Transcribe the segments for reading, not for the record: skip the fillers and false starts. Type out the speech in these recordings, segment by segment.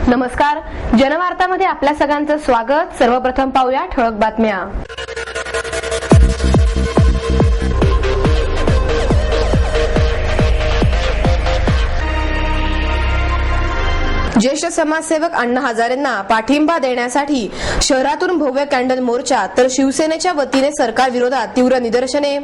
नमस्कार, जनवार्तामध्ये आपल्या सगळ्यांचं स्वागत। सर्वप्रथम पाहूया ठळक बातम्या। ज्येष्ठ समाजसेवक अण्णा हजारेंना पाठिंबा देण्यासाठी शहरातून भव्य कॅन्डल मोर्चा, तर शिवसेनेच्या वतीने सरकार विरोधात तीव्र निदर्शने।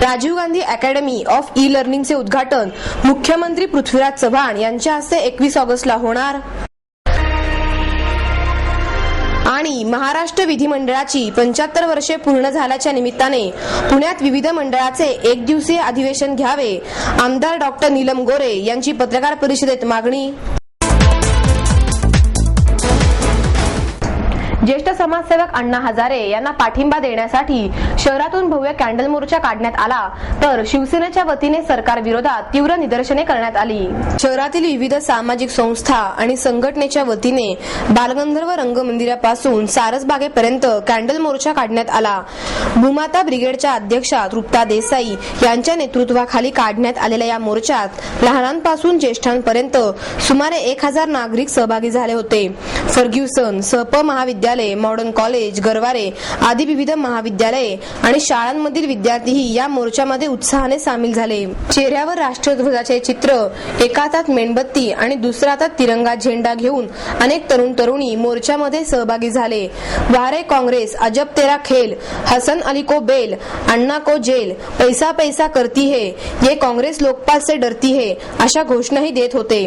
Rajiv Gandhi academy of E लर्निंगचे उद्घाटन मुख्यमंत्री पृथ्वीराज चव्हाण यांच्या हस्ते 21 ऑगस्टला होणार। आणि महाराष्ट्र विधिमंडळाची 75 वर्षे पूर्ण झाल्याच्या निमित्ताने पुण्यात विविध मंडळाचे एक दिवसीय अधिवेशन घ्यावे, आमदार डॉक्टर नीलम गोरे यांची पत्रकार परिषदेत मागणी। ज्येष्ठ समाजसेवक अण्णा हजारे यांना पाठिंबा देण्यासाठी शहरातून भव्य कॅन्डल मोर्चा काढण्यात आला, तर शिवसेनेच्या वतीने सरकार विरोधात तीव्र निदर्शने करण्यात आली। शहरातील विविध सामाजिक संस्था आणि संघटनेच्या वतीने बालगंधर्व रंगमंदिरापासून सारसबागेपर्यंत कॅन्डल मोर्चा काढण्यात आला। भूमाता ब्रिगेडच्या अध्यक्षा तृप्ता देसाई यांच्या नेतृत्वाखाली काढण्यात आलेल्या या मोर्चात लहानांपासून ज्येष्ठांपर्यंत सुमारे 1000 नागरिक सहभागी झाले होते। फर्ग्युसन, सप महाविद्यालय, मॉडर्न कॉलेज, गरवारे आदी विविध महाविद्यालये आणि शाळांमधील विद्यार्थीही या मोर्चामध्ये उत्साहाने सामील झाले। चेहऱ्यावर राष्ट्रध्वजाचे चित्र, एका हातात मेणबत्ती आणि दुसऱ्या हातात तिरंगा झेंडा घेऊन अनेक तरुण तरुणी मोर्चामध्ये सहभागी झाले। वारे काँग्रेस, अजब तेरा खेल, हसन अली को बेल, अन्ना को जेल, पैसा पैसा करती है, ये काँग्रेस लोकपाल से डरती है अशा घोषणाही देत होते।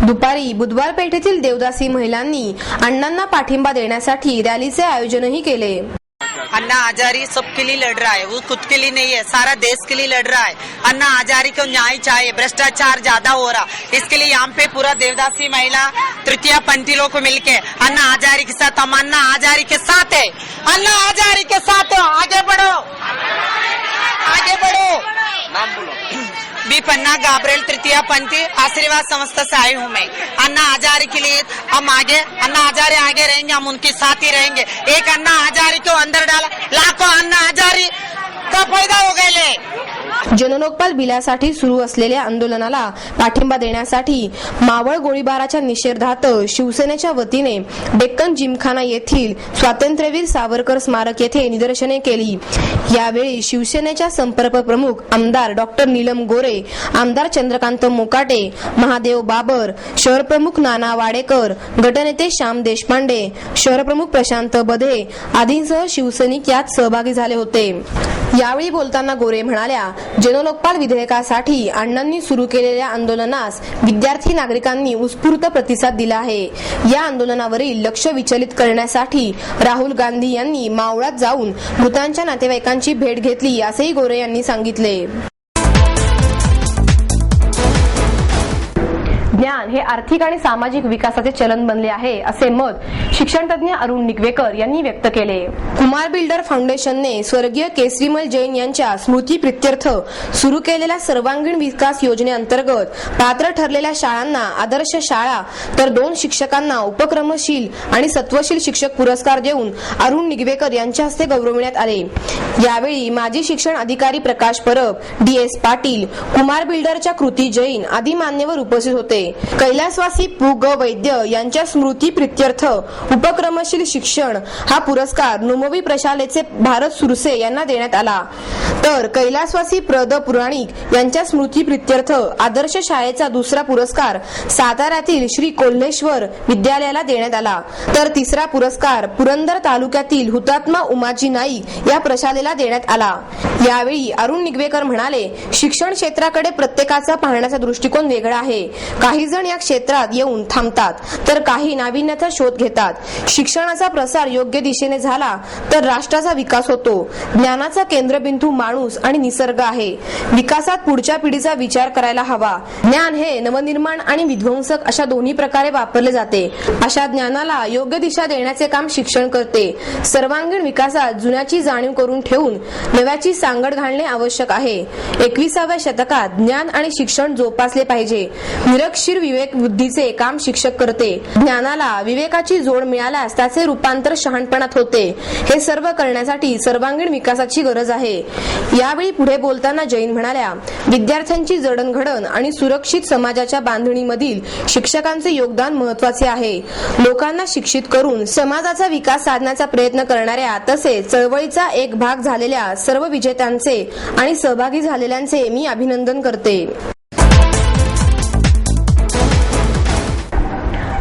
दुपारी बुधवार पेठेतील देवदासी महिलांनी अण्णांना पाठिंबा देण्यासाठी रॅलीचे आयोजनही केले। अन्ना हजारी सबके लिए लड़ रहा है, वो खुद के लिए नहीं है, सारा देश के लिए लड़ रहा है। अन्ना हजारी को न्याय चाहिए, भ्रष्टाचार ज्यादा हो रहा, इसके लिए यहाँ पे पूरा देवदासी महिला तृतीय पंथी लोग को मिलके अन्ना हजारी के साथ, हम अन्ना हजारी के साथ है, अन्ना हजारी के साथ हो, आगे बढ़ो, आगे बढ़ो। नाम बोलो। बी पन्ना गाब्रिएल तृतीय पंथी आशीर्वाद संस्था से आई हूँ मैं। अन्ना हजारी के लिए हम आगे, अन्ना हजारी आगे रहेंगे, हम उनके साथ ही रहेंगे। एक अन्ना हजारी को अंदर डाला, लाखों अन्ना हजारी का फायदा हो गए। जनलोकपाल बिलासाठी सुरू असलेल्या आंदोलनाला पाठिंबा देण्यासाठी मावळ गोळीबाराच्या निषेधार्थ शिवसेनेच्या वतीने डेक्कन जिमखाना येथील स्वातंत्र्यवीर सावरकर स्मारक येथे निदर्शने केली। यावेळी शिवसेनेच्या संपर्क प्रमुख आमदार डॉक्टर नीलम गोरे, आमदार चंद्रकांत मोकाटे, महादेव बाबर, शहर प्रमुख नाना वाडेकर, गटनेते श्याम देशपांडे, शहर प्रमुख प्रशांत बधे आदींसह शिवसैनिक यात सहभागी झाले होते। यावेळी बोलताना गोरे म्हणाल्या, जनलोकपाल विधेयकासाठी अण्णांनी सुरू केलेल्या आंदोलनास विद्यार्थी नागरिकांनी उत्स्फूर्त प्रतिसाद दिला आहे। या आंदोलनावरील लक्ष विचलित करण्यासाठी राहुल गांधी यांनी मावळात जाऊन मृतांच्या नातेवाईकांची भेट घेतली, असेही गोरे यांनी सांगितले। ज्ञान हे आर्थिक आणि सामाजिक विकासाचे चलन बनले आहे, असे मत शिक्षणतज्ञ अरुण निगवेकर यांनी व्यक्त केले। कुमार बिल्डर फाउंडेशनने स्वर्गीय केसरीमल जैन यांच्या स्मृती प्रित्यर्थ सुरू केलेल्या सर्वांगीण विकास योजनेअंतर्गत पात्र ठरलेल्या शाळांना आदर्श शाळा, तर 2 शिक्षकांना उपक्रमशील आणि सत्वशील शिक्षक पुरस्कार देऊन अरुण निगवेकर यांच्या हस्ते गौरविण्यात आले। यावेळी माजी शिक्षण अधिकारी प्रकाश परब, DS पाटील, कुमार बिल्डरच्या कृती जैन आदी मान्यवर उपस्थित होते। कैलासवासी पु ग वैद्य यांच्या स्मृती प्रित्यर्थ उपक्रमशील शिक्षण हा पुरस्कार नुमवी प्रशालेचे भारत सुरसे यांना देण्यात आला, तर कैलासवासी प्र द पुराणिक यांच्या स्मृती प्रित्यर्थ आदर्श शाळेचा दुसरा पुरस्कार साताऱ्यातील श्री कोल्हेश्वर विद्यालयाला देण्यात आला, तर तिसरा पुरस्कार पुरंदर तालुक्यातील हुतात्मा उमाजी नाईक या प्रशालेला देण्यात आला। यावेळी अरुण निगवेकर म्हणाले, शिक्षण क्षेत्राकडे प्रत्येकाचा पाहण्याचा दृष्टिकोन वेगळा आहे। काही जण या क्षेत्रात येऊन थांबतात, तर काही नाविन्याचा शोध घेतात। शिक्षणाचा प्रसार योग्य दिशेने झाला तर राष्ट्राचा विकास होतो। ज्ञानाचा केंद्रबिंदू माणूस आणि निसर्ग आहे। विकासात पुढच्या पिढीचा विचार करायला हवा। ज्ञान हे नवनिर्माण आणि विध्वंसक अशा दोन्ही प्रकारे वापरले जाते। अशा ज्ञानाला योग्य दिशा देण्याचे काम शिक्षण करते। सर्वांगीण विकासात जुन्याची जाणीव करून ठेवून नव्याची सांगड घालणे आवश्यक आहे। 21व्या शतकात ज्ञान आणि शिक्षण जोपासले पाहिजे। निरक्षर पद्धतशीर विवेक बुद्धीचे काम शिक्षक करते. ज्ञानाला विवेकाची जोड मिळाल्यास त्याचे रूपांतर शहाणपणात होते. हे सर्व करण्यासाठी सर्वांगीण विकासाची गरज आहे. यावेळी पुढे बोलताना जैन म्हणाल्या, विद्यार्थ्यांची जडणघडण आणि सुरक्षित समाजाच्या बांधणीमधील शिक्षकांचे योगदान महत्वाचे आहे. लोकांना शिक्षित करून समाजाचा विकास साधण्याचा प्रयत्न करणाऱ्या तसेच चळवळीचा एक भाग झालेल्या सर्व विजेत्यांचे आणि सहभागी झालेल्यांचे मी अभिनंदन करते.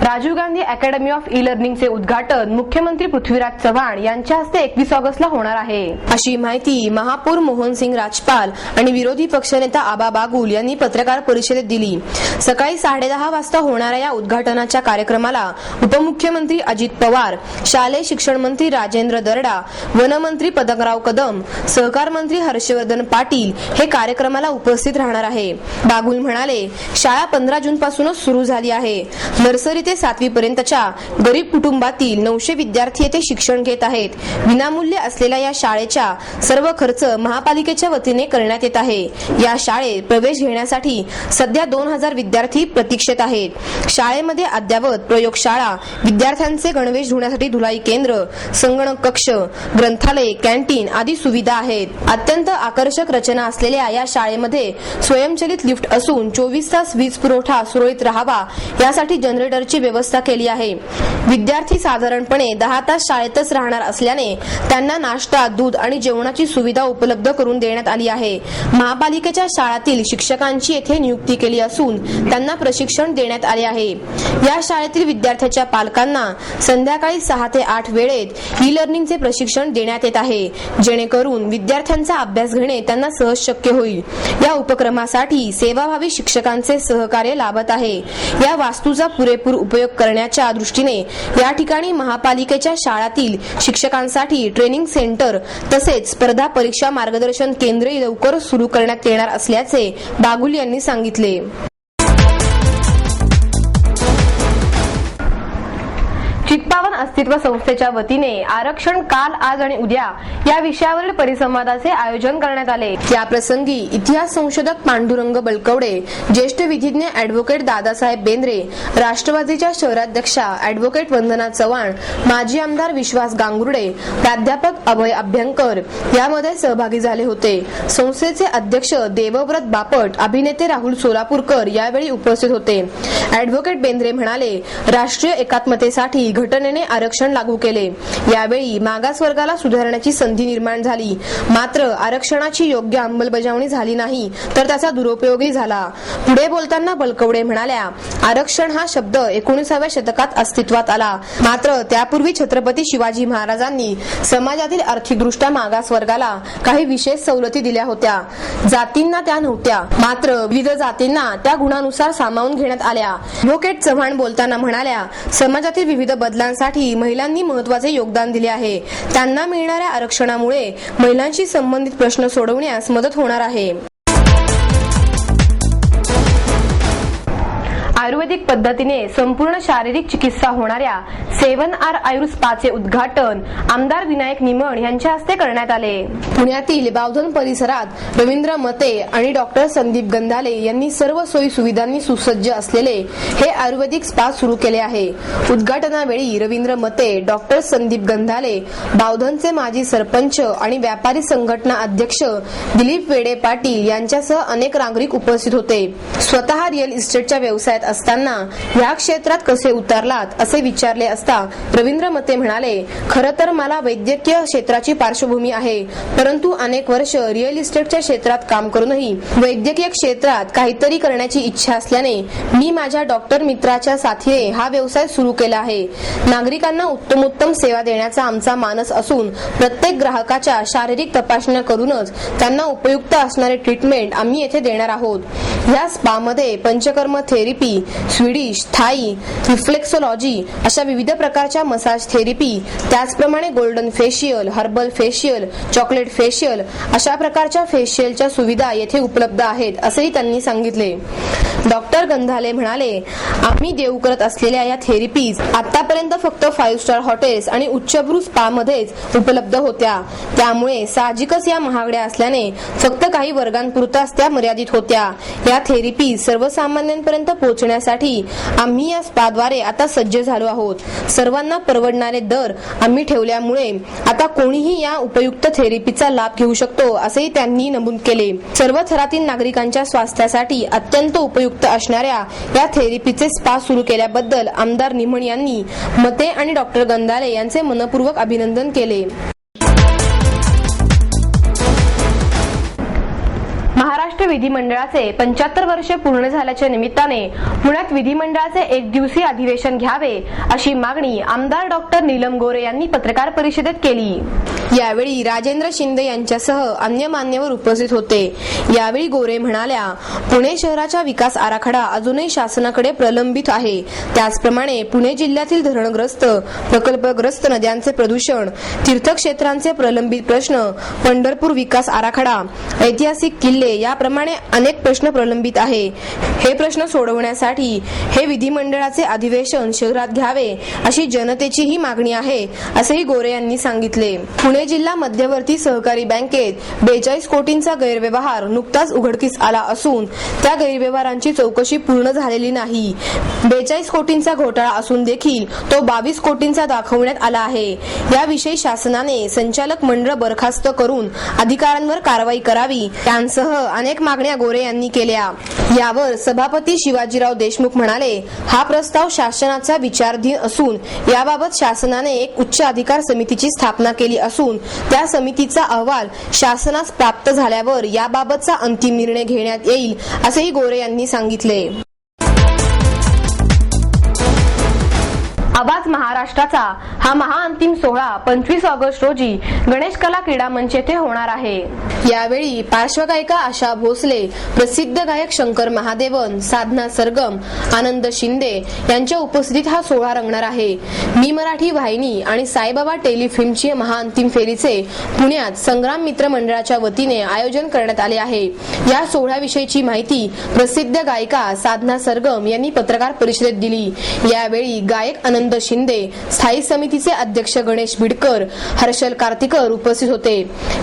Rajiv Gandhi academy of E लर्निंगचे उद्घाटन मुख्यमंत्री पृथ्वीराज चव्हाण यांच्या हस्ते 21 ऑगस्टला होणार आहे, अशी माहिती महापौर मोहनसिंग राजपाल आणि विरोधी पक्षनेता आबा बागुल यांनी पत्रकार परिषदेत दिली. सकाळी 10:30 वाजता होणाऱ्या या उद्घाटनाच्या कार्यक्रमाला उपमुख्यमंत्री अजित पवार, शालेय शिक्षण मंत्री राजेंद्र दर्डा, वनमंत्री पतंगराव कदम, सहकार मंत्री हर्षवर्धन पाटील हे कार्यक्रमाला उपस्थित राहणार आहे. बागुल म्हणाले, शाळा 15 जून पासूनच सुरू झाली आहे. नर्सरी ते 7वी पर्यंतच्या गरीब कुटुंबातील 900 विद्यार्थी येथे शिक्षण घेत आहेत. विनामूल्य असलेल्या या शाळेचा सर्व खर्च महापालिकेच्या वतीने करण्यात येत आहे. या शाळेत प्रवेश घेण्यासाठी सध्या 2000 विद्यार्थी प्रतीक्षेत आहेत. शाळेमध्ये अद्ययावत प्रयोगशाळा, विद्यार्थ्यांचे गणवेश धुण्यासाठी धुलाई केंद्र, संगणक कक्ष, ग्रंथालय, कॅन्टीन आदी सुविधा आहेत. अत्यंत आकर्षक रचना असलेल्या या शाळेमध्ये स्वयंचलित लिफ्ट असून 24 तास वीज पुरवठा सुरळीत राहावा यासाठी जनरेटरची व्यवस्था केली आहे. विद्यार्थी साधारणपणे 10 तास शाळेतच राहणार असल्याने त्यांना नाश्ता, दूध आणि जेवणाची सुविधा उपलब्ध करून देण्यात आली आहे. महापालिकेच्या शाळांतील शिक्षकांची येथे नियुक्ती केली असून त्यांना प्रशिक्षण देण्यात आले आहे. या शाळेतील विद्यार्थ्याच्या पालकांना संध्याकाळी 6 ते 8 वेळेत ई लर्निंगचे प्रशिक्षण देण्यात येत आहे, जेणेकरून विद्यार्थ्यांचा अभ्यास घेणे त्यांना सहज शक्य होईल. या उपक्रमासाठी सेवाभावी शिक्षकांचे सहकार्य लाभत आहे. या वास्तूचा पुरेपूर उपयोग करण्याच्या दृष्टीने या ठिकाणी महापालिकेच्या शाळांतील शिक्षकांसाठी ट्रेनिंग सेंटर तसेच स्पर्धा परीक्षा मार्गदर्शन केंद्र लवकर सुरू करण्यात येणार असल्याचे बागुल यांनी सांगितले. चित्पावन अस्तित्व संस्थेच्या वतीने आरक्षण काल, आज आणि उद्या या विषयावरील परिसंवादाचे आयोजन करण्यात आले. या प्रसंगी इतिहास संशोधक पांडुरंग बलकवडे, ज्येष्ठ विधिज्ञ अॅडव्होकेट दादासाहेब बेंद्रे, राष्ट्रवादीच्या शहराध्यक्षा अॅडव्होकेट वंदना चव्हाण, माजी आमदार विश्वास गांगुर्डे, प्राध्यापक अभय अभ्यंकर यामध्ये सहभागी झाले होते. संस्थेचे अध्यक्ष देवव्रत बापट, अभिनेते राहुल सोलापूरकर यावेळी उपस्थित होते. अॅडव्होकेट बेंद्रे म्हणाले, राष्ट्रीय एकात्मतेसाठी घटनेने आरक्षण लागू केले. यावेळी मागासवर्गाला सुधारण्याची संधी निर्माण झाली, मात्र आरक्षणाची योग्य अंमलबजावणी झाली नाही तर त्याचा दुरुपयोगही झाला. पुढे बोलताना बलकवडे म्हणाल्या, आरक्षण हा शब्द 19व्या शतकात अस्तित्वात आला, मात्र त्यापूर्वी छत्रपती शिवाजी महाराजांनी समाजातील आर्थिकदृष्ट्या मागासवर्गाला काही विशेष सवलती दिल्या होत्या. जातींना त्या नव्हत्या, मात्र विविध जातींना त्या गुणानुसार सामावून घेण्यात आल्या. ॲडव्होकेट चव्हाण बोलताना म्हणाल्या, समाजातील विविध बदलांसाठी महिलांनी महत्त्वाचे योगदान दिले आहे. त्यांना मिळणाऱ्या आरक्षणामुळे महिलांशी संबंधित प्रश्न सोडवण्यास मदत होणार आहे. आयुर्वेदिक पद्धतीने संपूर्ण शारीरिक चिकित्सा होणाऱ्या 7R आयुर्वेद स्पाचे उद्घाटन आमदार विनायक निमण यांच्या हस्ते करण्यात आले. पुण्यातील बावधन परिसरात रवींद्र मते आणि डॉक्टर संदीप गंधाले यांनी सर्व सोयी सुविधांनी सुसज्ज असलेले हे आयुर्वेदिक स्पा सुरू केले आहे. उद्घाटनावेळी रवींद्र मते, डॉक्टर संदीप गंधाले, बावधनचे माजी सरपंच आणि व्यापारी संघटना अध्यक्ष दिलीप वेडे पाटील यांच्यासह अनेक नागरिक उपस्थित होते. स्वतः रिअल इस्टेटच्या व्यवसायात असताना या क्षेत्रात कसे उतरलात असे विचारले असता रवींद्र मते म्हणाले, खरं तर मला वैद्यकीय क्षेत्राची पार्श्वभूमी आहे, परंतु अनेक वर्ष रिअल इस्टेटच्या क्षेत्रात काम करूनही वैद्यकीय क्षेत्रात काहीतरी करण्याची इच्छा असल्याने मी माझ्या डॉक्टर मित्राच्या साथीने हा व्यवसाय सुरू केला आहे. नागरिकांना उत्तमोत्तम सेवा देण्याचा आमचा मानस असून प्रत्येक ग्राहकाच्या शारीरिक तपासण्या करूनच त्यांना उपयुक्त असणारे ट्रीटमेंट आम्ही येथे देणार आहोत. या स्पा मध्ये panchakarma therapy, Swedish, Thai, reflexology अशा विविध प्रकारच्या मसाज थेरपी, त्याचप्रमाणे golden facial, herbal facial, chocolate facial अशा प्रकारच्या फेशियलच्या सुविधा येथे उपलब्ध आहेत असेही त्यांनी सांगितले. डॉक्टर गंधाले म्हणाले, आम्ही देऊ करत असलेल्या या थेरपीज आतापर्यंत फक्त 5 स्टार हॉटेल्स आणि उच्चभ्रू स्पा मध्येच उपलब्ध होत्या. त्यामुळे साहजिकच या महागड्या असल्याने फक्त काही वर्गांपुरताच त्या मर्यादित होत्या. या थेरपीज सर्वसामान्यांपर्यंत पोहोचण्यासाठी आम्ही या स्पाद्वारे आता सज्ज झालो आहोत. सर्वांना परवडणारे दर आम्ही ठेवल्यामुळे आता कोणीही या उपयुक्त थेरपीचा लाभ घेऊ शकतो असेही त्यांनी नमूद केले. सर्व थरातील नागरिकांच्या स्वास्थ्यासाठी अत्यंत उपयुक्त असणाऱ्या या थेरपीचे स्पा सुरू केल्याबद्दल आमदार निमण यांनी मते आणि डॉक्टर गंधाले यांचे मनपूर्वक अभिनंदन केले. महाराष्ट्र विधिमंडळाचे 75 वर्षे पूर्ण झाल्याच्या निमित्ताने पुण्यात विधिमंडळाचे एक दिवसीय अधिवेशन घ्यावे अशी मागणी आमदार डॉक्टर नीलम गोरे यांनी पत्रकार परिषदेत केली. यावेळी राजेंद्र शिंदे यांच्यासह अन्य मान्यवर उपस्थित होते. यावेळी गोरे म्हणाल्या, पुणे शहराचा विकास आराखडा अजूनही शासनाकडे प्रलंबित आहे. त्याचप्रमाणे पुणे जिल्ह्यातील धरणग्रस्त, प्रकल्पग्रस्त नद्यांचे प्रदूषण, तीर्थक्षेत्रांचे प्रलंबित प्रश्न, पंढरपूर विकास आराखडा, ऐतिहासिक किल्ले याप्रमाणे अनेक प्रश्न प्रलंबित आहे. हे प्रश्न सोडवण्यासाठी हे विधिमंडळाचे अधिवेशन शहरात घ्यावे अशी जनतेची ही मागणी आहे असेही गोरे यांनी सांगितले. पुणे जिल्हा मध्यवर्ती सहकारी बँकेत 42 कोटींचा गैरव्यवहार नुकताच उघडकीस आला असून त्या गैरव्यवहारांची चौकशी पूर्ण झालेली नाही. 42 कोटींचा घोटाळा असून देखील तो 22 कोटींचा दाखवण्यात आला आहे. याविषयी शासनाने संचालक मंडळ बरखास्त करून अधिकाऱ्यांवर कारवाई करावी यांसह अनेक मागण्या गोरे यांनी केल्या. यावर सभापती शिवाजीराव देशमुख म्हणाले, हा प्रस्ताव शासनाचा विचाराधीन असून याबाबत शासनाने एक उच्च अधिकार समितीची स्थापना केली असून त्या समितीचा अहवाल शासनास प्राप्त झाल्यावर याबाबतचा अंतिम निर्णय घेण्यात येईल असेही गोरे यांनी सांगितले. आवाज महाराष्ट्राचा हा महाअंतिम सोहळा 25 ऑगस्ट रोजी गणेश कला क्रीडा मंच येथे होणार आहे. यावेळी पार्श्वगायिका आशा भोसले, प्रसिद्ध गायक शंकर महादेवन, साधना सरगम, आनंद शिंदे यांच्या उपस्थितीत हा सोहळा रंगणार आहे. मी मराठी वाहिनी आणि साईबाबा टेलिफिल्मची महाअंतिम फेरीचे पुण्यात संग्राम मित्र मंडळाच्या वतीने आयोजन करण्यात आले आहे. या सोहळ्याविषयीची माहिती प्रसिद्ध गायिका साधना सरगम यांनी पत्रकार परिषदेत दिली. यावेळी गायक आनंद शिंदे, स्थायी समितीचे अध्यक्ष गणेश बिडकर, हर्षल कार्तिकर उपस्थित होते.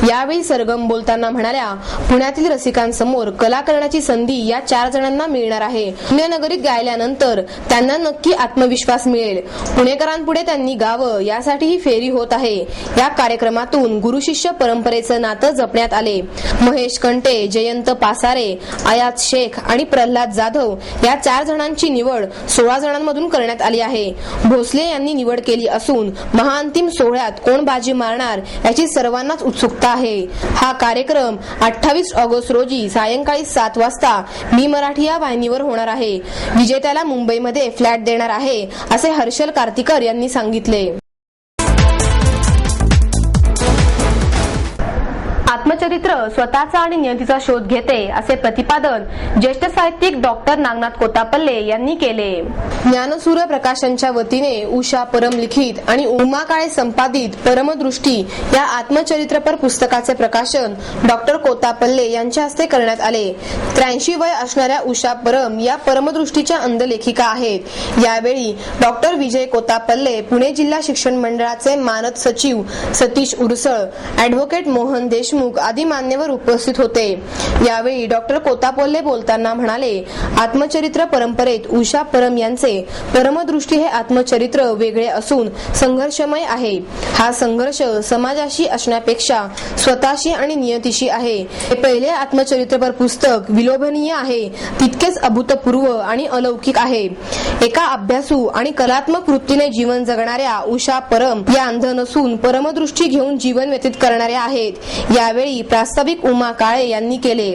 यावेळी सरगम बोलताना म्हणाल्या, पुण्यातील रसिकांसमोर कला करण्याची संधी या 4 जणांना मिळणार आहे. पुण्यनगरीत गायल्यानंतर त्यांना नक्की आत्मविश्वास मिळेल. पुणेकरांपुढे त्यांनी गावं यासाठी ही फेरी होत आहे. या कार्यक्रमातून गुरु शिष्य परंपरेचं नातं जपण्यात आले. महेश कंटे, जयंत पासारे, आयात शेख आणि प्रल्हाद जाधव या 4 जणांची निवड 16 जणांमधून करण्यात आली आहे. भोसले यांनी निवड केली असून महाअंतिम सोहळ्यात कोण बाजी मारणार याची सर्वांनाच उत्सुकता आहे. हा कार्यक्रम 28 ऑगस्ट रोजी सायंकाळी 7 वाजता मी मराठी या वाहिनीवर होणार आहे. विजेत्याला मुंबईमध्ये फ्लॅट देणार आहे असे हर्षल कार्तिकर यांनी सांगितले. आत्मचरित्र स्वतःचा आणि नियतीचा शोध घेते असे प्रतिपादन ज्येष्ठ साहित्यिक डॉक्टर नागनाथ कोतापल्ले यांनी केले. ज्ञानसूर्य प्रकाशनच्या वतीने उषा परम लिखित आणि उमा काळे संपादित परमदृष्टी या आत्मचरित्रपर पुस्तकाचे प्रकाशन डॉक्टर कोतापल्ले यांच्या हस्ते करण्यात आले. 83 वय असणाऱ्या उषा परम या परमदृष्टीच्या अंधलेखिका आहेत. यावेळी डॉक्टर विजय कोतापल्ले, पुणे जिल्हा शिक्षण मंडळाचे मानद सचिव सतीश उरसळ, ॲडव्होकेट मोहन देशमुख आदी मान्यवर उपस्थित होते. यावेळी डॉक्टर कोतापल्ले बोलताना म्हणाले, आत्मचरित्र परंपरेत उषा परम यांचे परमदृष्टी हे आत्मचरित्र वेगळे असून संघर्षमय आहे. हा संघर्ष समाजाशी असण्यापेक्षा स्वतःशी आणि नियतीशी आहे. हे पहिले आत्मचरित्रपर पुस्तक विलोभनीय आहे, तितकेच अभूतपूर्व आणि अलौकिक आहे. एका अभ्यासू आणि कलात्मक वृत्तीने जीवन जगणाऱ्या उषा परम या अंध नसून परमदृष्टी घेऊन जीवन व्यतीत करणाऱ्या आहेत. यावेळी प्रास्ताविक उमा काळे यांनी केले.